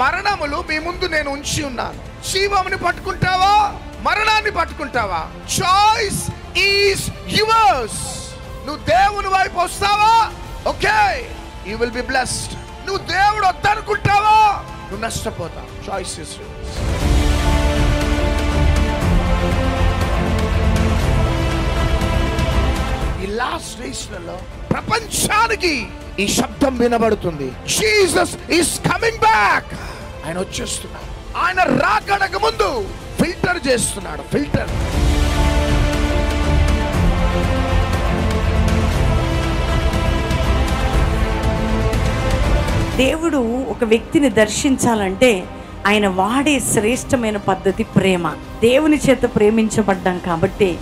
మరణములు మీ ముందు నేను ఉంచి ఉన్నాను. జీవముని పట్టుకుంటావా, మరణాన్ని పట్టుకుంటావా? Choice is yours. నువ్వు దేవుని వైపు వస్తావా, okay, you will be blessed. నువ్వు దేవుడు వద్దనుకుంటావా, నువ్వు నష్టపోతావు. Choice is yours. ఈ లాస్ట్ డేస్లలో ప్రపంచానికి ఈ శబ్దం వినబడుతుంది. Jesus is coming back. ఆయన వచ్చేస్తున్నాడు. ఆయన రాకడకు ముందు ఫిల్టర్ చేస్తున్నాడు. ఫిల్టర్. దేవుడు ఒక వ్యక్తిని దర్శించాలంటే ఆయన వాడే శ్రేష్టమైన పద్ధతి ప్రేమ. దేవుని చేత ప్రేమించబడ్డాం కాబట్టి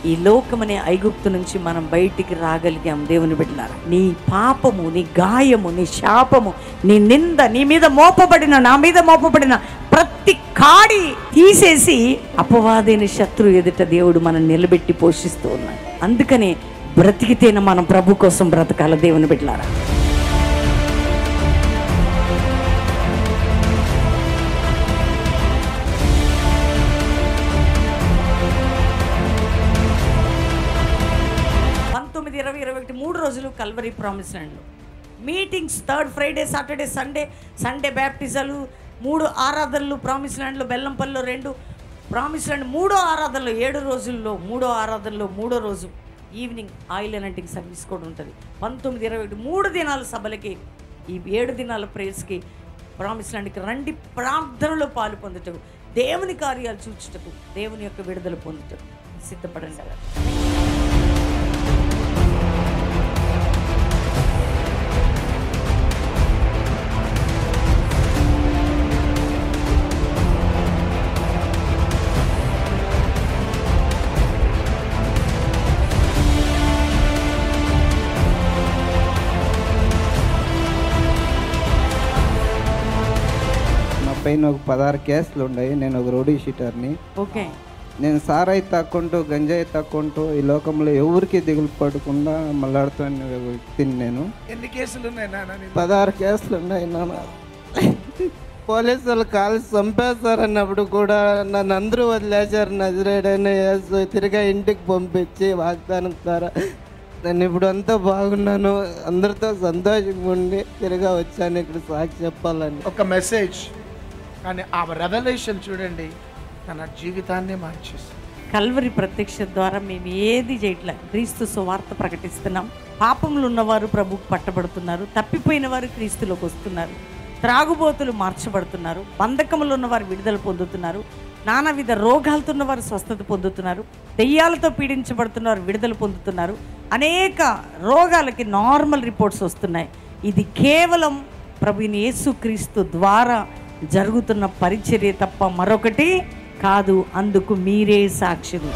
ఈ లోకమనే ఐగుప్తు నుంచి మనం బయటికి రాగలిగాం. దేవుని బిడ్డలారా, నీ పాపము, నీ గాయము, నీ శాపము, నీ నింద, నీ మీద మోపబడిన, నా మీద మోపబడిన ప్రతి కాడి తీసేసి అపవాదైన శత్రు ఎదుట దేవుడు మనం నిలబెట్టి పోషిస్తూ ఉన్నాడు. అందుకనే బ్రతికితేనే మనం ప్రభు కోసం బ్రతకాల. దేవుని బిడ్డలారా, మూడు రోజులు కల్వరీ ప్రామిస్ ల్యాండ్లో meetings. Third Friday, Saturday, Sunday బ్యాప్టిజాలు, 3 ఆరాధనలు ప్రామిస్ ల్యాండ్లో. బెల్లంపల్లిలో 2, ప్రామిస్ ల్యాండ్ 3వ ఆరాధనలో. 7 రోజుల్లో 3వ ఆరాధనలో 3వ రోజు ఈవినింగ్ ఆయిల్ ఎనటింగ్ సర్వీస్ కూడా ఉంటుంది. 19-21 3 దినాల సభలకి, ఈ 7 దినాల ప్రేయర్స్కి ప్రామిస్ ల్యాండ్కి రండి. ప్రార్థనలో పాలు పొందుటకు, దేవుని కార్యాలు చూచుటకు, దేవుని యొక్క విడుదల పొందుటకు సిద్ధపడండి. పైన ఒక 16 కేసులు ఉన్నాయి. నేను ఒక రౌడీ షీటర్ని. ఓకే. నేను సారాయి తాక్కుంటూ, గంజాయి తాక్కుంటూ ఈ లోకంలో ఎవరికి దిగులు పడకుండా మళ్ళాడుతున్న వ్యక్తిని నేను. ఎన్ని కేసులు ఉన్నాయి నాన్న? 16 కేసులు ఉన్నాయి నాన్న. పోలీసులు కాల్చి చంపేస్తారన్నప్పుడు కూడా నన్ను అందరూ వదిలేశారు. నజరేడైన యేసు తిరిగా ఇంటికి పంపించి వాగ్దానం ద్వారా నేను ఇప్పుడు అంతా బాగున్నాను, అందరితో సంతోషంగా ఉండి తిరిగా వచ్చాను ఇక్కడ సాక్షి చెప్పాలని. ఒక మెసేజ్, కానీ ఆ రెవల్యూషన్ చూడండి, తన జీవితాన్ని మార్చేసి. కల్వరి ప్రత్యక్ష ద్వారా మేము ఏది చేయట్లే, క్రీస్తు సువార్త ప్రకటిస్తున్నాం. పాపములు ఉన్నవారు ప్రభువుకు పట్టబడుతున్నారు, తప్పిపోయిన వారు క్రీస్తులోకి వస్తున్నారు, త్రాగుబోతులు మార్చబడుతున్నారు, బంధకములు ఉన్నవారు విడుదల పొందుతున్నారు, నానావిధ రోగాలతో ఉన్నవారు స్వస్థత పొందుతున్నారు, దెయ్యాలతో పీడించబడుతున్నవారు విడుదల పొందుతున్నారు. అనేక రోగాలకి నార్మల్ రిపోర్ట్స్ వస్తున్నాయి. ఇది కేవలం ప్రభువైన యేసుక్రీస్తు ద్వారా జరుగుతున్న పరిచర్య తప్ప మరొకటి కాదు. అందుకు మీరే సాక్షులు.